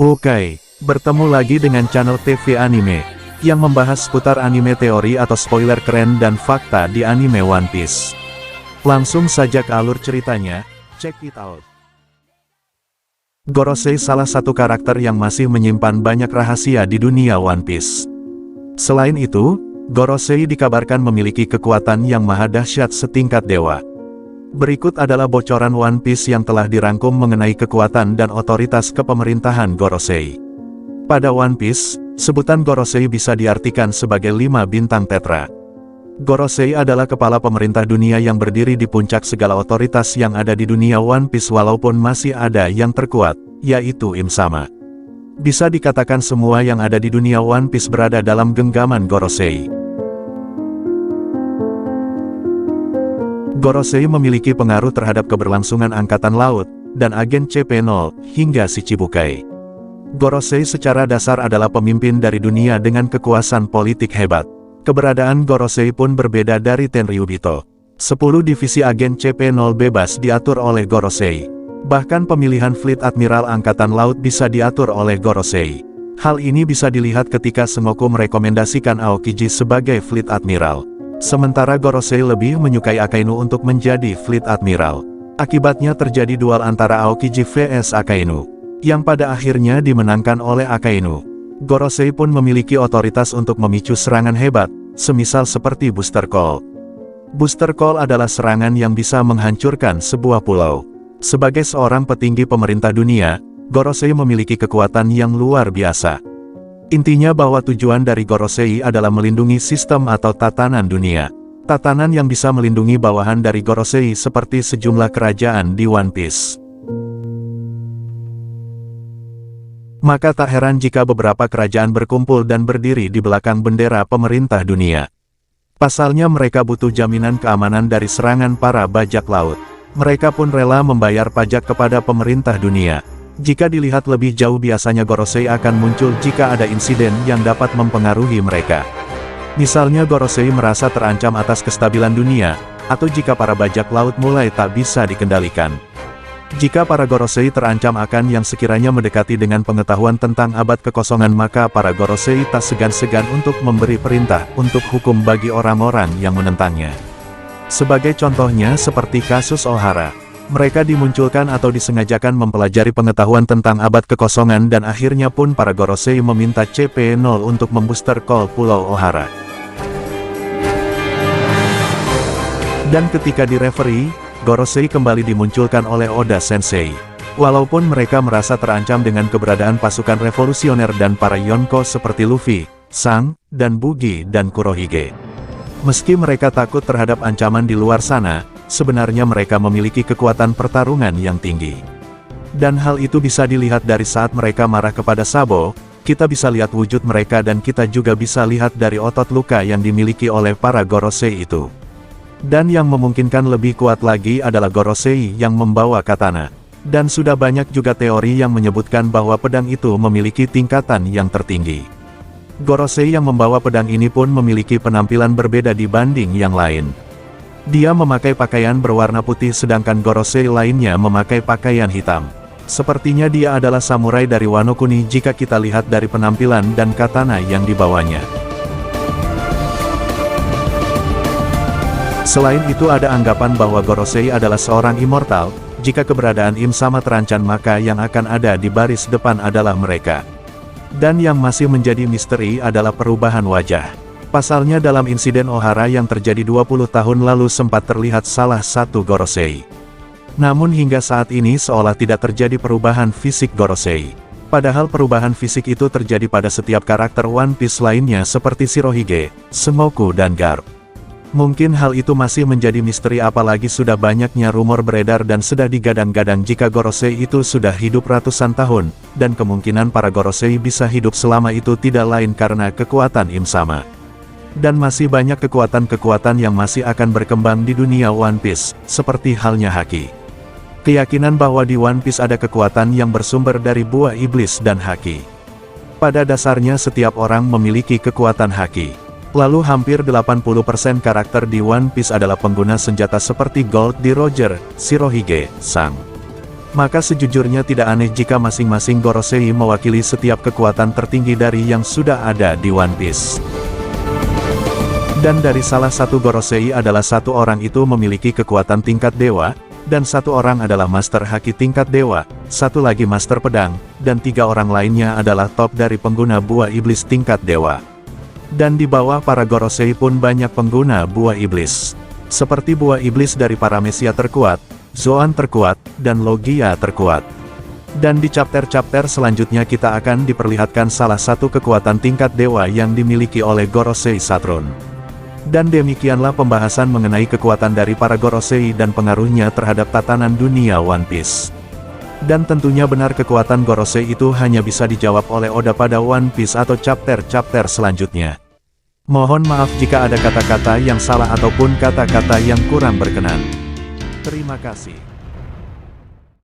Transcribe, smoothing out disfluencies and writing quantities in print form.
Oke, bertemu lagi dengan channel TV Anime, yang membahas seputar anime teori atau spoiler keren dan fakta di anime One Piece. Langsung saja ke alur ceritanya, check it out. Gorosei salah satu karakter yang masih menyimpan banyak rahasia di dunia One Piece. Selain itu, Gorosei dikabarkan memiliki kekuatan yang maha dahsyat setingkat dewa. Berikut adalah bocoran One Piece yang telah dirangkum mengenai kekuatan dan otoritas kepemerintahan Gorosei. Pada One Piece, sebutan Gorosei bisa diartikan sebagai 5 bintang tetra. Gorosei adalah kepala pemerintah dunia yang berdiri di puncak segala otoritas yang ada di dunia One Piece walaupun masih ada yang terkuat, yaitu Im Sama. Bisa dikatakan semua yang ada di dunia One Piece berada dalam genggaman Gorosei. Gorosei memiliki pengaruh terhadap keberlangsungan Angkatan Laut, dan agen CP0, hingga Shichibukai. Gorosei secara dasar adalah pemimpin dari dunia dengan kekuasaan politik hebat. Keberadaan Gorosei pun berbeda dari Tenryubito. 10 divisi agen CP0 bebas diatur oleh Gorosei. Bahkan pemilihan Fleet Admiral Angkatan Laut bisa diatur oleh Gorosei. Hal ini bisa dilihat ketika Sengoku merekomendasikan Aokiji sebagai Fleet Admiral. Sementara Gorosei lebih menyukai Akainu untuk menjadi Fleet Admiral. Akibatnya terjadi duel antara Aokiji vs Akainu, yang pada akhirnya dimenangkan oleh Akainu. Gorosei pun memiliki otoritas untuk memicu serangan hebat, semisal seperti Booster Call. Booster Call adalah serangan yang bisa menghancurkan sebuah pulau. Sebagai seorang petinggi pemerintah dunia, Gorosei memiliki kekuatan yang luar biasa. Intinya bahwa tujuan dari Gorosei adalah melindungi sistem atau tatanan dunia. Tatanan yang bisa melindungi bawahan dari Gorosei seperti sejumlah kerajaan di One Piece. Maka tak heran jika beberapa kerajaan berkumpul dan berdiri di belakang bendera pemerintah dunia. Pasalnya mereka butuh jaminan keamanan dari serangan para bajak laut. Mereka pun rela membayar pajak kepada pemerintah dunia. Jika dilihat lebih jauh biasanya Gorosei akan muncul jika ada insiden yang dapat mempengaruhi mereka. Misalnya Gorosei merasa terancam atas kestabilan dunia, atau jika para bajak laut mulai tak bisa dikendalikan. Jika para Gorosei terancam akan yang sekiranya mendekati dengan pengetahuan tentang abad kekosongan maka para Gorosei tak segan-segan untuk memberi perintah untuk hukum bagi orang-orang yang menentangnya. Sebagai contohnya seperti kasus Ohara. Mereka dimunculkan atau disengajakan mempelajari pengetahuan tentang abad kekosongan dan akhirnya pun para Gorosei meminta CP0 untuk membooster call Pulau Ohara. Dan ketika di referee, Gorosei kembali dimunculkan oleh Oda Sensei. Walaupun mereka merasa terancam dengan keberadaan pasukan revolusioner dan para Yonko seperti Luffy, Sang, dan Bugi dan Kurohige. Meski mereka takut terhadap ancaman di luar sana, sebenarnya mereka memiliki kekuatan pertarungan yang tinggi. Dan hal itu bisa dilihat dari saat mereka marah kepada Sabo, kita bisa lihat wujud mereka dan kita juga bisa lihat dari otot luka yang dimiliki oleh para Gorosei itu. Dan yang memungkinkan lebih kuat lagi adalah Gorosei yang membawa katana. Dan sudah banyak juga teori yang menyebutkan bahwa pedang itu memiliki tingkatan yang tertinggi. Gorosei yang membawa pedang ini pun memiliki penampilan berbeda dibanding yang lain. Dia memakai pakaian berwarna putih sedangkan Gorosei lainnya memakai pakaian hitam. Sepertinya dia adalah samurai dari Wano Kuni jika kita lihat dari penampilan dan katana yang dibawanya. Selain itu ada anggapan bahwa Gorosei adalah seorang immortal, jika keberadaan Im Sama terancam maka yang akan ada di baris depan adalah mereka. Dan yang masih menjadi misteri adalah perubahan wajah. Pasalnya dalam insiden Ohara yang terjadi 20 tahun lalu sempat terlihat salah satu Gorosei. Namun hingga saat ini seolah tidak terjadi perubahan fisik Gorosei. Padahal perubahan fisik itu terjadi pada setiap karakter One Piece lainnya seperti Shirohige, Sengoku dan Garp. Mungkin hal itu masih menjadi misteri apalagi sudah banyaknya rumor beredar dan sudah digadang-gadang jika Gorosei itu sudah hidup ratusan tahun, dan kemungkinan para Gorosei bisa hidup selama itu tidak lain karena kekuatan Im Sama. Dan masih banyak kekuatan-kekuatan yang masih akan berkembang di dunia One Piece, seperti halnya Haki. Keyakinan bahwa di One Piece ada kekuatan yang bersumber dari buah iblis dan Haki. Pada dasarnya setiap orang memiliki kekuatan Haki. Lalu hampir 80% karakter di One Piece adalah pengguna senjata seperti Gold di Roger, Shirohige, Sang. Maka sejujurnya tidak aneh jika masing-masing Gorosei mewakili setiap kekuatan tertinggi dari yang sudah ada di One Piece. Dan dari salah satu Gorosei adalah satu orang itu memiliki kekuatan tingkat dewa, dan satu orang adalah Master Haki tingkat dewa, satu lagi Master Pedang, dan 3 orang lainnya adalah top dari pengguna buah iblis tingkat dewa. Dan di bawah para Gorosei pun banyak pengguna buah iblis. Seperti buah iblis dari para Mesia terkuat, Zoan terkuat, dan Logia terkuat. Dan di chapter-chapter selanjutnya kita akan diperlihatkan salah satu kekuatan tingkat dewa yang dimiliki oleh Gorosei Saturn. Dan demikianlah pembahasan mengenai kekuatan dari para Gorosei dan pengaruhnya terhadap tatanan dunia One Piece. Dan tentunya benar kekuatan Gorosei itu hanya bisa dijawab oleh Oda pada One Piece atau chapter-chapter selanjutnya. Mohon maaf jika ada kata-kata yang salah ataupun kata-kata yang kurang berkenan. Terima kasih.